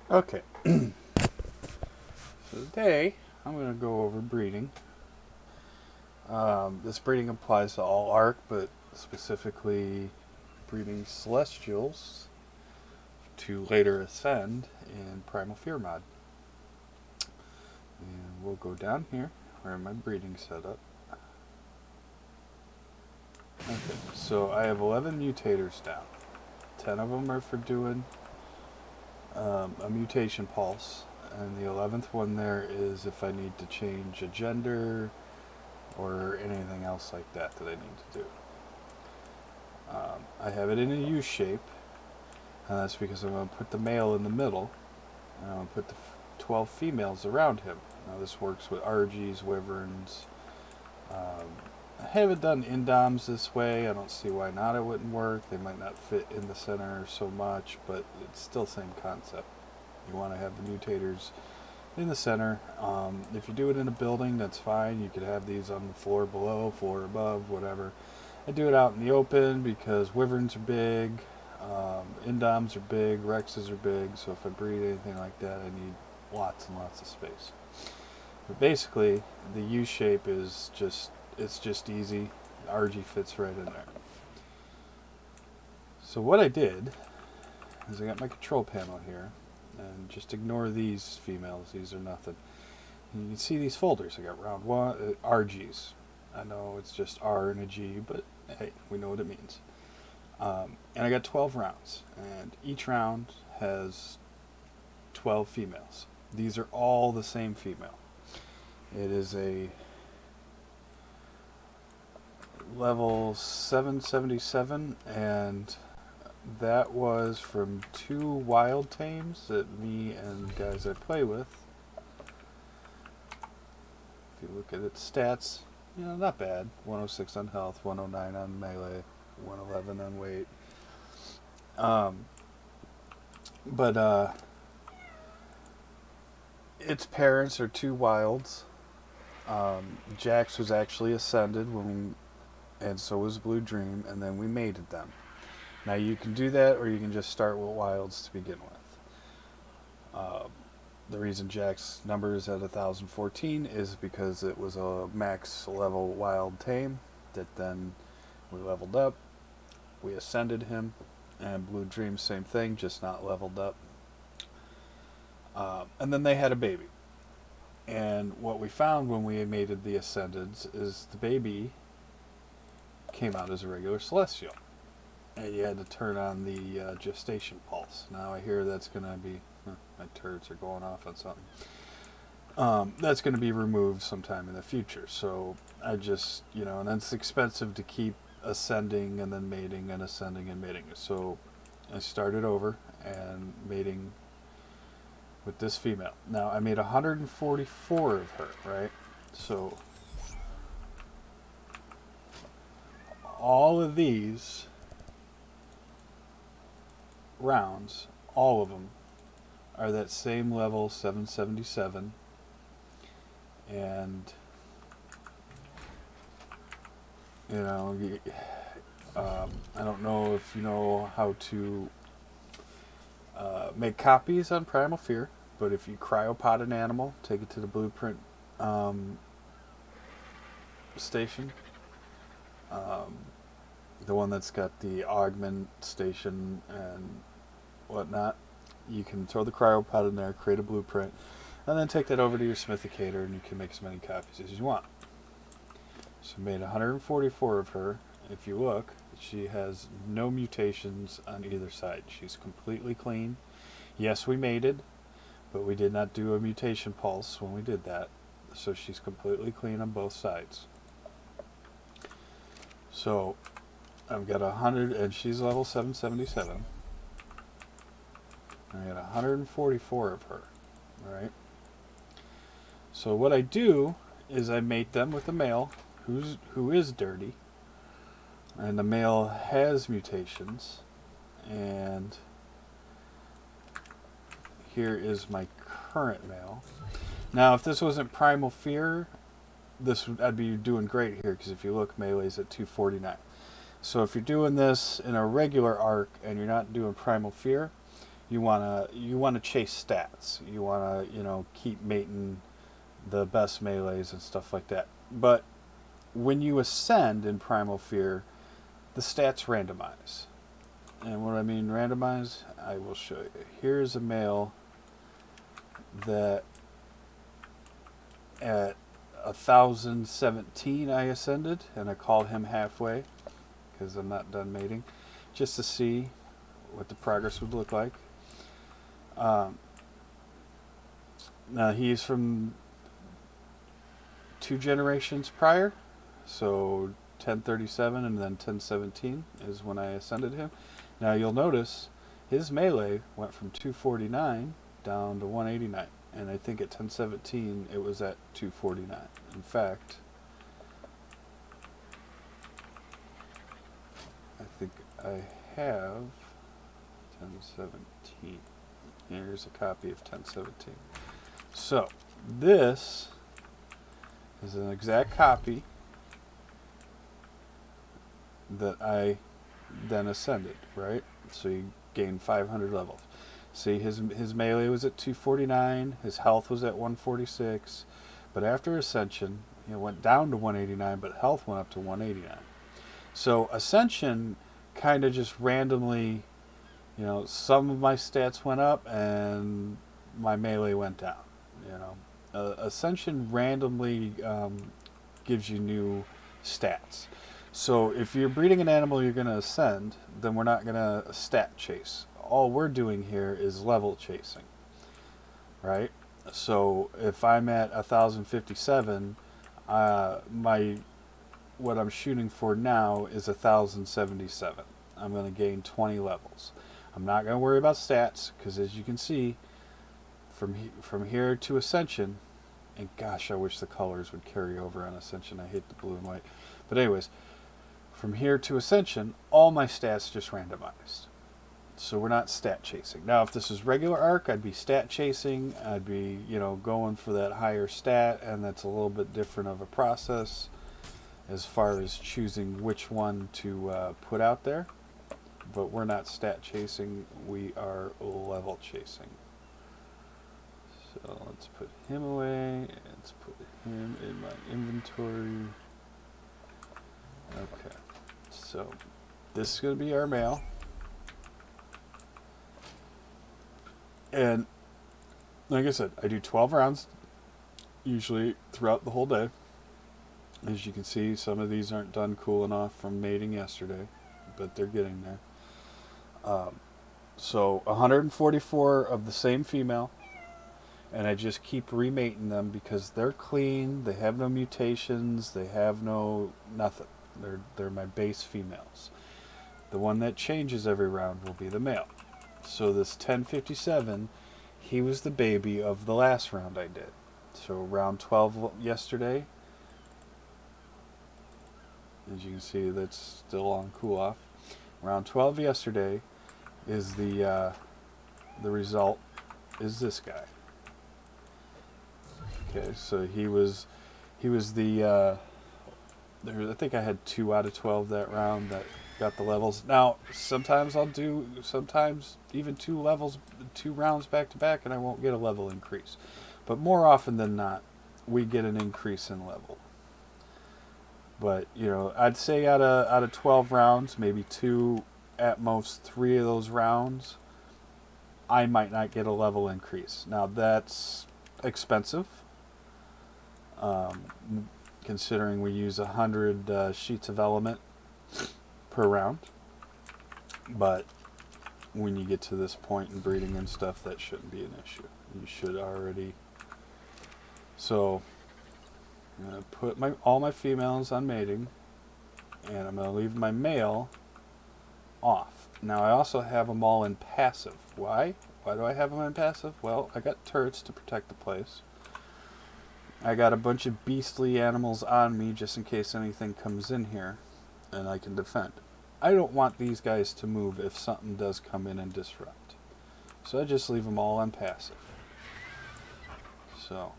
Okay, so today I'm going to go over breeding. This breeding applies to all arc, but specifically breeding celestials to later ascend in Primal Fear mod. And we'll go down here where my breeding setup. Okay, so I have 11 mutators down. 10 of them are for doing a mutation pulse, and the 11th one there is if I need to change a gender or anything else like that that I need to do. I have it in a U shape, and that's because I'm going to put the male in the middle, and I'm going to put the 12 females around him. Now this works with RGs, wyverns. Um, I haven't done indoms this way. I don't see why not it wouldn't work. They might not fit in the center so much, but it's still the same concept. You want to have the mutators in the center. If you do it in a building, that's fine. You could have these on the floor below, floor above, whatever. I do it out in the open because wyverns are big, indoms are big, rexes are big, so if I breed anything like that, I need lots and lots of space. But basically, the U shape is it's just easy. The RG fits right in there. So what I did is I got my control panel here, and just ignore these females. These are nothing. And you can see these folders. I got round one, RGs. I know it's just R and a G, but hey, we know what it means. And I got 12 rounds, and each round has 12 females. These are all the same female. It is a level 777, and that was from 2 wild tames that me and guys I play with. If you look at its stats, not bad. 106 on health, 109 on melee, 111 on weight. Um, but its parents are 2 wilds. Jax was actually ascended and so was Blue Dream, and then we mated them. Now you can do that, or you can just start with wilds to begin with. The reason Jack's number is at 1014 is because it was a max level wild tame that then we leveled up. We ascended him, and Blue Dream, same thing, just not leveled up. And then they had a baby. And what we found when we mated the Ascendeds is the baby came out as a regular Celestial. And you had to turn on the gestation pulse. Now I hear that's going to be. My turrets are going off on something. That's going to be removed sometime in the future. So I just, and it's expensive to keep ascending and then mating and ascending and mating. So I started over and mating with this female. Now I made 144 of her, right? So all of these rounds, all of them, are that same level 777, and you know I don't know if you know how to make copies on Primal Fear, but if you cryopod an animal, take it to the blueprint um, station, um, the one that's got the augment station and whatnot, you can throw the cryopod in there, create a blueprint, and then take that over to your smithicator, and you can make as many copies as you want. So I made 144 of her. If you look, she has no mutations on either side. She's completely clean. Yes, we mated, but we did not do a mutation pulse when we did that. So she's completely clean on both sides. So I've got 100, and she's level 777. I got 144 of her. Alright. So what I do is I mate them with a male who is dirty, and the male has mutations, and here is my current male. Now, if this wasn't Primal Fear, I'd be doing great here, because if you look, melee's at 249. So if you're doing this in a regular arc and you're not doing Primal Fear, you wanna chase stats. You wanna keep mating the best melees and stuff like that. But when you ascend in Primal Fear, the stats randomize. And what I mean randomize, I will show you. Here's a male that at 1017 I ascended, and I called him halfway because I'm not done mating, just to see what the progress would look like. Now he's from 2 generations prior, so 1037 and then 1017 is when I ascended him. Now you'll notice his melee went from 249 down to 189, and I think at 1017 it was at 249. In fact, I think I have 1017. Here's a copy of 1017. So this is an exact copy that I then ascended, right? So you gain 500 levels. See, his melee was at 249, his health was at 146, but after ascension, it went down to 189, but health went up to 189. So ascension kind of just randomly, some of my stats went up and my melee went down. Ascension randomly gives you new stats. So if you're breeding an animal you're going to ascend, then we're not going to stat chase. All we're doing here is level chasing, right? So if I'm at 1057, what I'm shooting for now is 1077. I'm going to gain 20 levels. I'm not going to worry about stats because, as you can see, from here to ascension, and gosh, I wish the colors would carry over on ascension. I hate the blue and white. But anyways, from here to ascension, all my stats just randomized. So we're not stat chasing. Now, if this is regular arc, I'd be stat chasing. I'd be, going for that higher stat, and that's a little bit different of a process as far as choosing which one to put out there. But we're not stat chasing. We are level chasing. So let's put him away. Let's put him in my inventory. Okay. So this is going to be our male. And like I said, I do 12 rounds usually throughout the whole day. As you can see, some of these aren't done cool enough from mating yesterday, but they're getting there. So 144 of the same female, and I just keep remating them because they're clean, they have no mutations, they have no nothing. They're my base females. The one that changes every round will be the male. So this 1057, he was the baby of the last round I did. So round 12 yesterday, as you can see, that's still on cool off. Round 12 yesterday is the result is this guy. Okay, so he was the I think I had 2 out of 12 that round that got the levels. Now sometimes I'll do even 2 rounds back to back, and I won't get a level increase. But more often than not, we get an increase in level. But I'd say out of 12 rounds, maybe 2, at most 3 of those rounds, I might not get a level increase. Now that's expensive, considering we use 100 sheets of element per round. But when you get to this point in breeding and stuff, that shouldn't be an issue. You should already. So I'm going to put all my females on mating, and I'm going to leave my male off. Now I also have them all in passive. Why? Why do I have them in passive? Well, I got turrets to protect the place. I got a bunch of beastly animals on me just in case anything comes in here, and I can defend. I don't want these guys to move if something does come in and disrupt. So I just leave them all on passive. So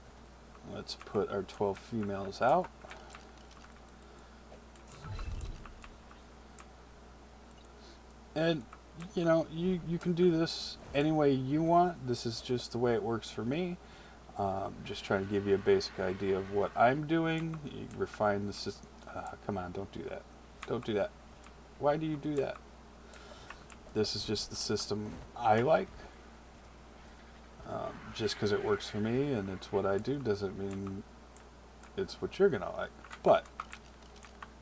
let's put our 12 females out. And you know, you can do this any way you want. This is just the way it works for me. Just trying to give you a basic idea of what I'm doing. You refine the system. Come on, don't do that. Don't do that. Why do you do that? This is just the system I like. Just because it works for me and it's what I do doesn't mean it's what you're going to like. But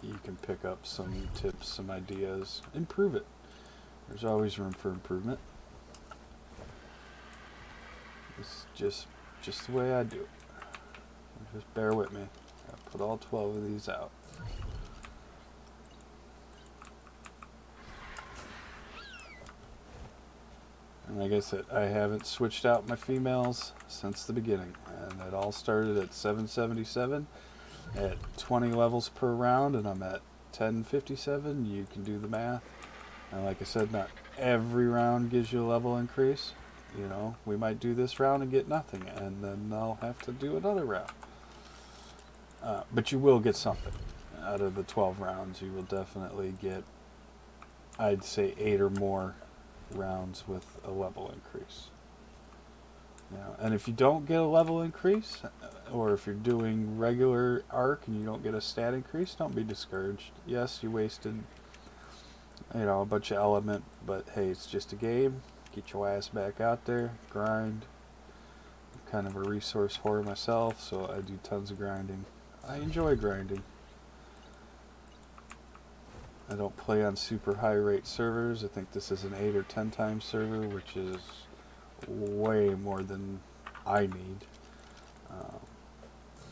you can pick up some tips, some ideas, improve it. There's always room for improvement. It's just the way I do it. Just bear with me. I put all 12 of these out. And like I said, I haven't switched out my females since the beginning. And it all started at 777 at 20 levels per round, and I'm at 1057. You can do the math. And like I said, not every round gives you a level increase. You know, we might do this round and get nothing, and then I'll have to do another round. But you will get something. Out of the 12 rounds, you will definitely get, I'd say, 8 or more rounds with a level increase. You know, and if you don't get a level increase, or if you're doing regular arc and you don't get a stat increase, don't be discouraged. Yes, you wasted, you know, a bunch of element, but hey, it's just a game. Get your ass back out there, grind. I'm kind of a resource whore myself, so I do tons of grinding. I enjoy grinding. I don't play on super high rate servers. I think this is an 8 or 10 times server, which is way more than I need.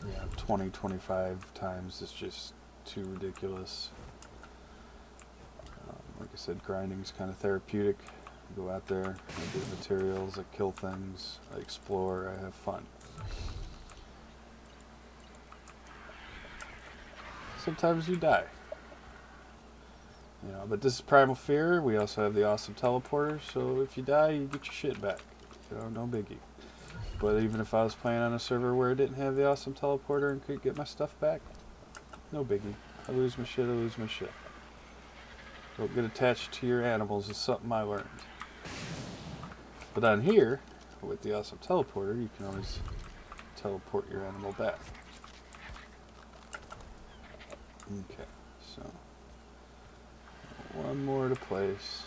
Yeah, 20, 25 times is just too ridiculous. Like I said, grinding is kind of therapeutic. I go out there, I get materials, I kill things, I explore, I have fun. Sometimes you die. You know, but this is Primal Fear. We also have the awesome teleporter, so if you die, you get your shit back. You know, no biggie. But even if I was playing on a server where I didn't have the awesome teleporter and could get my stuff back, no biggie. I lose my shit, I lose my shit. Don't get attached to your animals is something I learned. But on here, with the awesome teleporter, you can always teleport your animal back. Okay, so one more to place.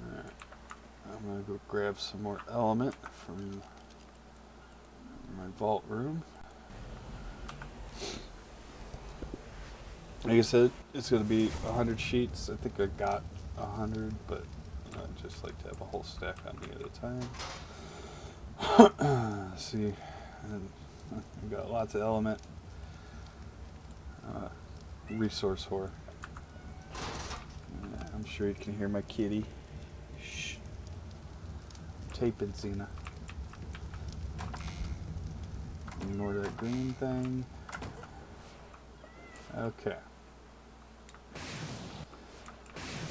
Alright, I'm gonna go grab some more element from my vault room. Like I said, it's going to be 100 sheets. I think I got 100, but I'd just like to have a whole stack on me at a time. See, and we got lots of element. Resource whore. Yeah, I'm sure you can hear my kitty. Shh. Taping Xena. Ignore that green thing. Okay.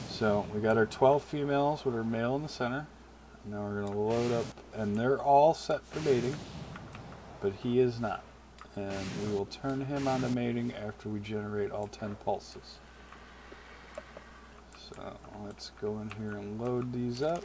So we got our 12 females with our male in the center. Now we're going to load up, and they're all set for mating, but he is not. And we will turn him on to mating after we generate all 10 pulses. So let's go in here and load these up.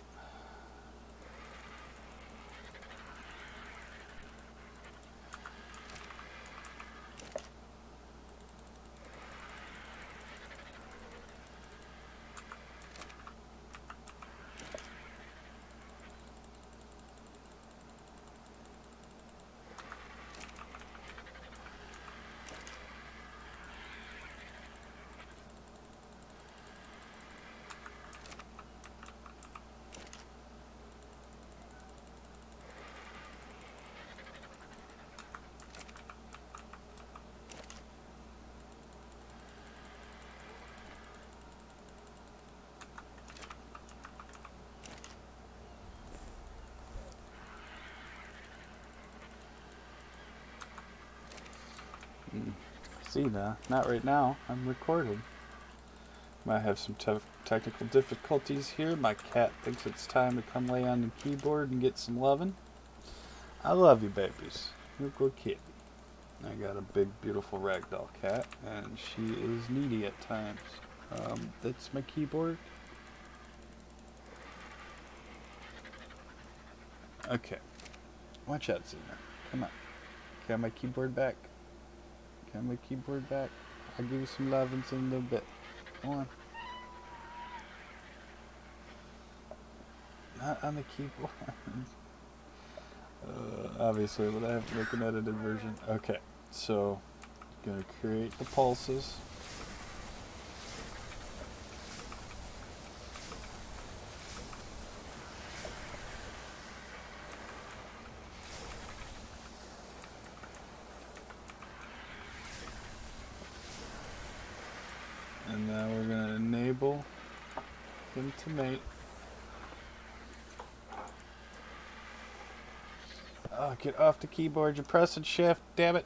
See now, not right now. I'm recording. Might have some technical difficulties here. My cat thinks it's time to come lay on the keyboard and get some loving. I love you, babies. You're a good kid. I got a big, beautiful ragdoll cat, and she is needy at times. That's my keyboard. Okay. Watch out, Zena. Come on. Can I have my keyboard back? Can I have my keyboard back? I'll give you some lovins in a little bit. Come on. Not on the keyboard. Obviously, but I have to make an edited version. Okay, so gonna create the pulses. And now we're gonna enable him to mate. Oh, get off the keyboard. You're pressing shift, damn it.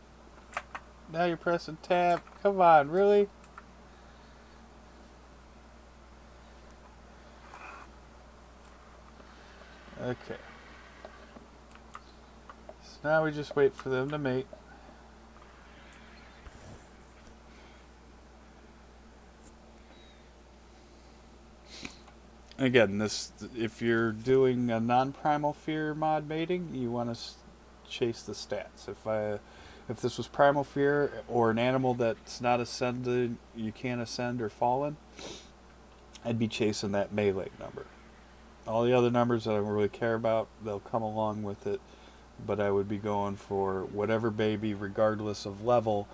Now you're pressing tab. Come on, really? Okay. So now we just wait for them to mate. Again, this if you're doing a non-Primal Fear mod mating, you want to chase the stats. If this was Primal Fear or an animal that's not ascended, you can't ascend or fallen, I'd be chasing that melee number. All the other numbers that I don't really care about, they'll come along with it, but I would be going for whatever baby, regardless of level,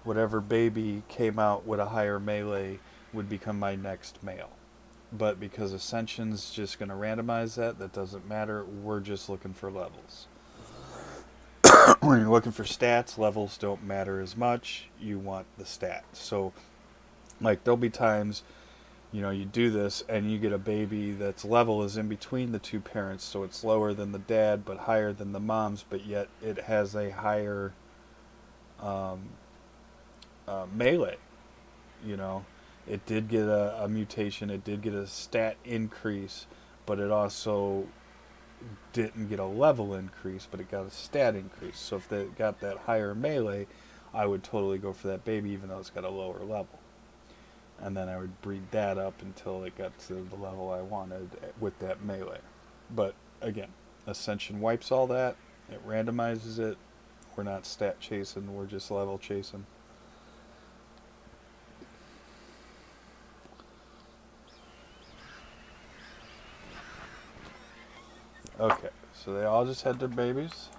whatever baby came out with a higher melee would become my next male. But because Ascension's just going to randomize that doesn't matter. We're just looking for levels. When you're looking for stats, levels don't matter as much. You want the stats. So, like, there'll be times, you do this and you get a baby that's level is in between the two parents, so it's lower than the dad but higher than the mom's, but yet it has a higher melee. It did get a mutation, it did get a stat increase, but it also didn't get a level increase, but it got a stat increase. So if they got that higher melee, I would totally go for that baby even though it's got a lower level. And then I would breed that up until it got to the level I wanted with that melee. But again, Ascension wipes all that, it randomizes it. We're not stat chasing, we're just level chasing. Okay, so they all just had their babies.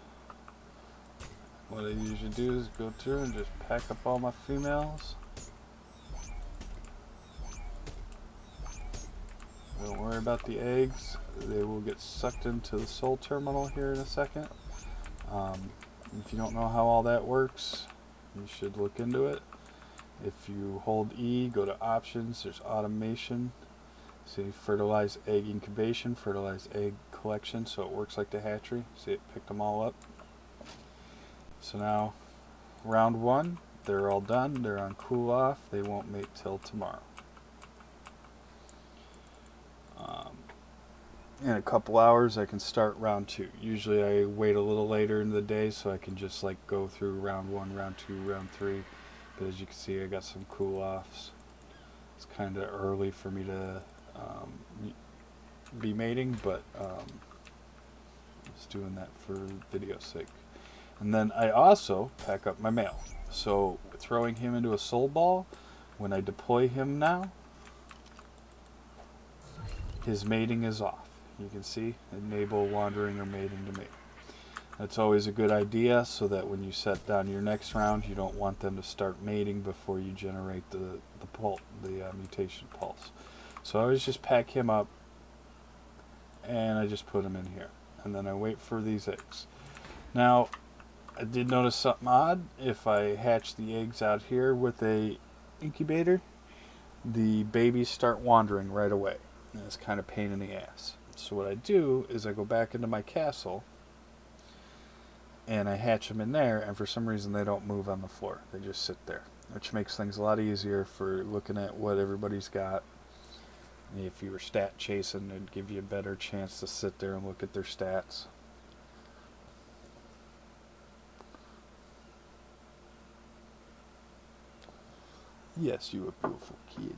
What I usually do is go through and just pack up all my females. Don't worry about the eggs. They will get sucked into the soul terminal here in a second. If you don't know how all that works, you should look into it. If you hold E, go to options, there's automation. See, fertilized egg incubation, fertilized egg collection, so it works like the hatchery. See, it picked them all up. So now, round one, they're all done. They're on cool off. They won't mate till tomorrow. In a couple hours, I can start round two. Usually I wait a little later in the day so I can just like go through round one, round two, round three. But as you can see, I got some cool offs. It's kind of early for me to be mating, but just doing that for video's sake. And then I also pack up my male. So throwing him into a soul ball, when I deploy him now, his mating is off. You can see, enable wandering or mating to mate. That's always a good idea so that when you set down your next round, you don't want them to start mating before you generate the mutation pulse. So I always just pack him up and I just put him in here. And then I wait for these eggs. Now, I did notice something odd. If I hatch the eggs out here with a incubator, the babies start wandering right away. And it's kind of a pain in the ass. So what I do is I go back into my castle and I hatch them in there, and for some reason they don't move on the floor. They just sit there, which makes things a lot easier for looking at what everybody's got. If you were stat chasing, it'd give you a better chance to sit there and look at their stats. Yes, you a beautiful kitty.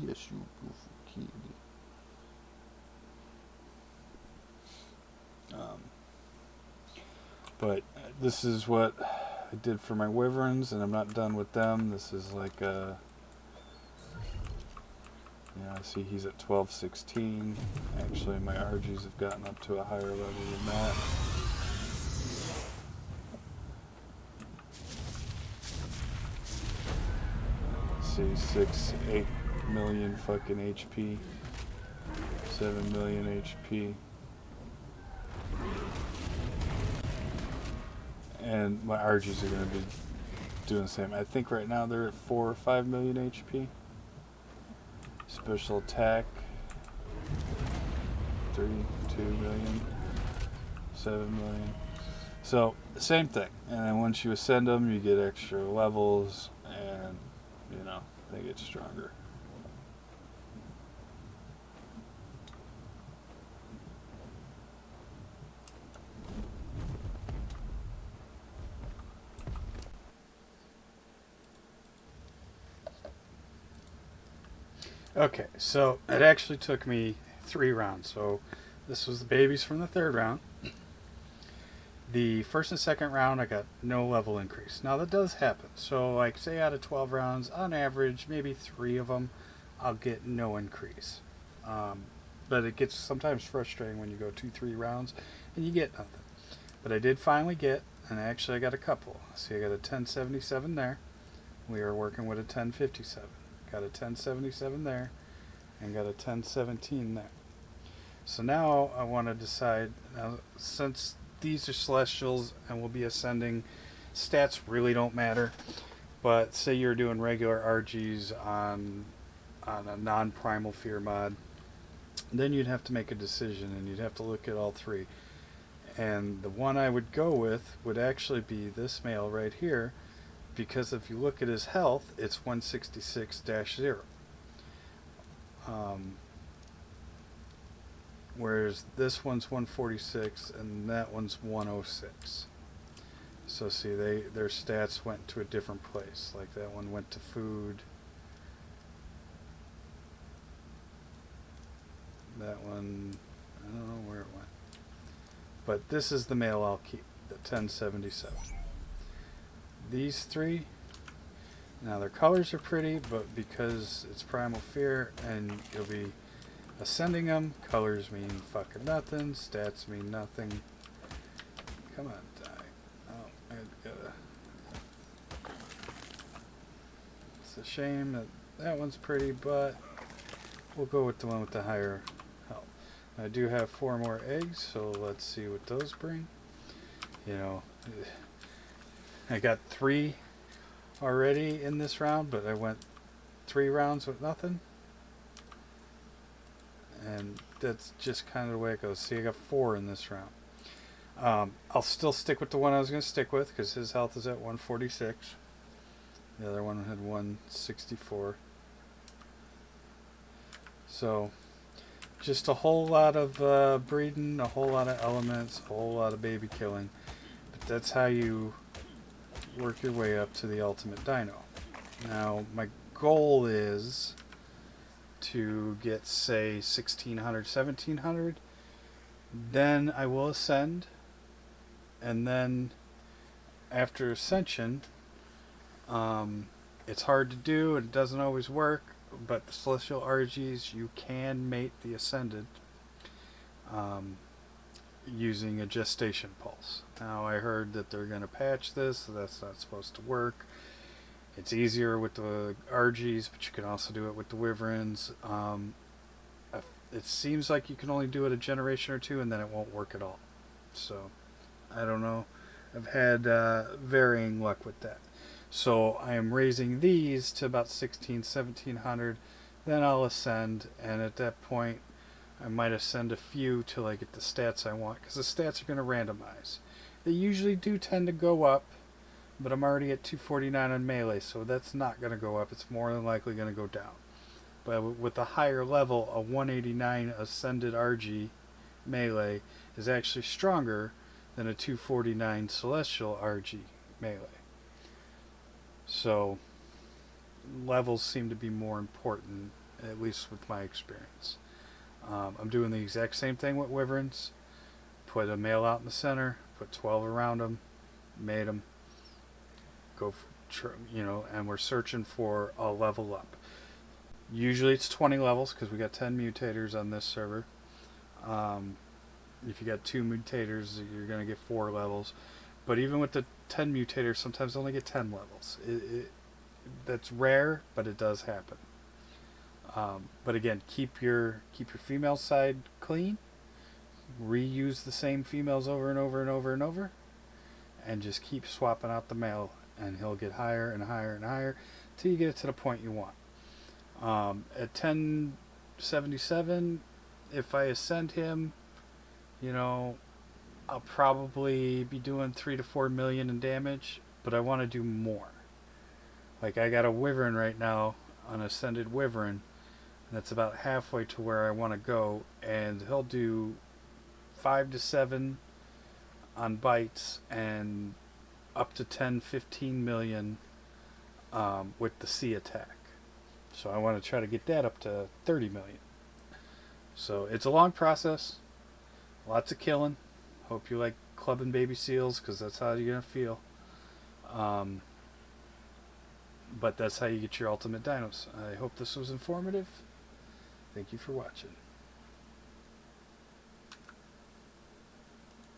Yes, you a beautiful kitty. But this is what I did for my wyverns, and I'm not done with them. This is like a... I see he's at 12-16. Actually, my RGs have gotten up to a higher level than that. Let's see, 8 million fucking HP. 7 million HP. And my RGs are going to be doing the same. I think right now they're at 4 or 5 million HP. Special attack 3, 2 million, 7 million. So, same thing. And then once you ascend them, you get extra levels, and, they get stronger. Okay, so it actually took me 3 rounds. So this was the babies from the 3rd round. The 1st and 2nd round, I got no level increase. Now that does happen. So like say out of 12 rounds, on average, maybe 3 of them, I'll get no increase. But it gets sometimes frustrating when you go 2-3 rounds and you get nothing. But I did finally get, and actually I got a couple. See, I got a 1077 there. We are working with a 1057. Got a 1077 there, and got a 1017 there. So now I want to decide, since these are celestials and will be ascending, stats really don't matter. But say you're doing regular RGs on a non-Primal Fear mod, then you'd have to make a decision, and you'd have to look at all 3. And the one I would go with would actually be this male right here, because if you look at his health, it's 166-0. Whereas this one's 146 and that one's 106. So see, their stats went to a different place. Like that one went to food. That one, I don't know where it went. But this is the male I'll keep, the 1077. These 3, now their colors are pretty, but because it's Primal Fear and you'll be ascending them, colors mean fucking nothing, stats mean nothing. Come on, die. Oh, I gotta... It's a shame that one's pretty, but we'll go with the one with the higher health. I do have 4 more eggs, so let's see what those bring. I got 3 already in this round, but I went 3 rounds with nothing. And that's just kind of the way it goes. See, I got 4 in this round. I'll still stick with the one I was going to stick with, because his health is at 146. The other one had 164. So, just a whole lot of breeding, a whole lot of elements, a whole lot of baby killing. But that's how you work your way up to the ultimate dino. Now, my goal is to get, say, 1600, 1700. Then I will ascend. And then, after ascension, it's hard to do and it doesn't always work, but the celestial RGs, you can mate the ascended using a gestation pulse. Now I heard that they're going to patch this, so that's not supposed to work. It's easier with the RGs, but you can also do it with the wyverns. It seems like you can only do it a generation or 2 and then it won't work at all. So, I don't know. I've had varying luck with that. So I am raising these to about 1700, then I'll ascend, and at that point I might ascend a few till I get the stats I want, because the stats are going to randomize. They usually do tend to go up, but I'm already at 249 on melee, so that's not going to go up. It's more than likely going to go down. But with a higher level, a 189 Ascended RG melee is actually stronger than a 249 Celestial RG melee. So levels seem to be more important, at least with my experience. I'm doing the exact same thing with Wyverns. Put a male out in the center, put 12 around them, mate them, go, and we're searching for a level up. Usually it's 20 levels because we got 10 mutators on this server. If you got 2 mutators, you're going to get 4 levels. But even with the 10 mutators, sometimes only get 10 levels. That's rare, but it does happen. But again, keep your female side clean. Reuse the same females over and over and over and over, and just keep swapping out the male, and he'll get higher and higher and higher till you get it to the point you want. At 1077, if I ascend him, I'll probably be doing 3 to 4 million in damage, but I want to do more. Like, I got a Wyvern right now, an Ascended Wyvern, that's about halfway to where I want to go, and he'll do 5 to 7 on bites and up to 10, 15 million with the C attack. So I want to try to get that up to 30 million. So it's a long process, lots of killing. Hope you like clubbing baby seals, because that's how you're going to feel. But that's how you get your ultimate dinos. I hope this was informative. Thank you for watching.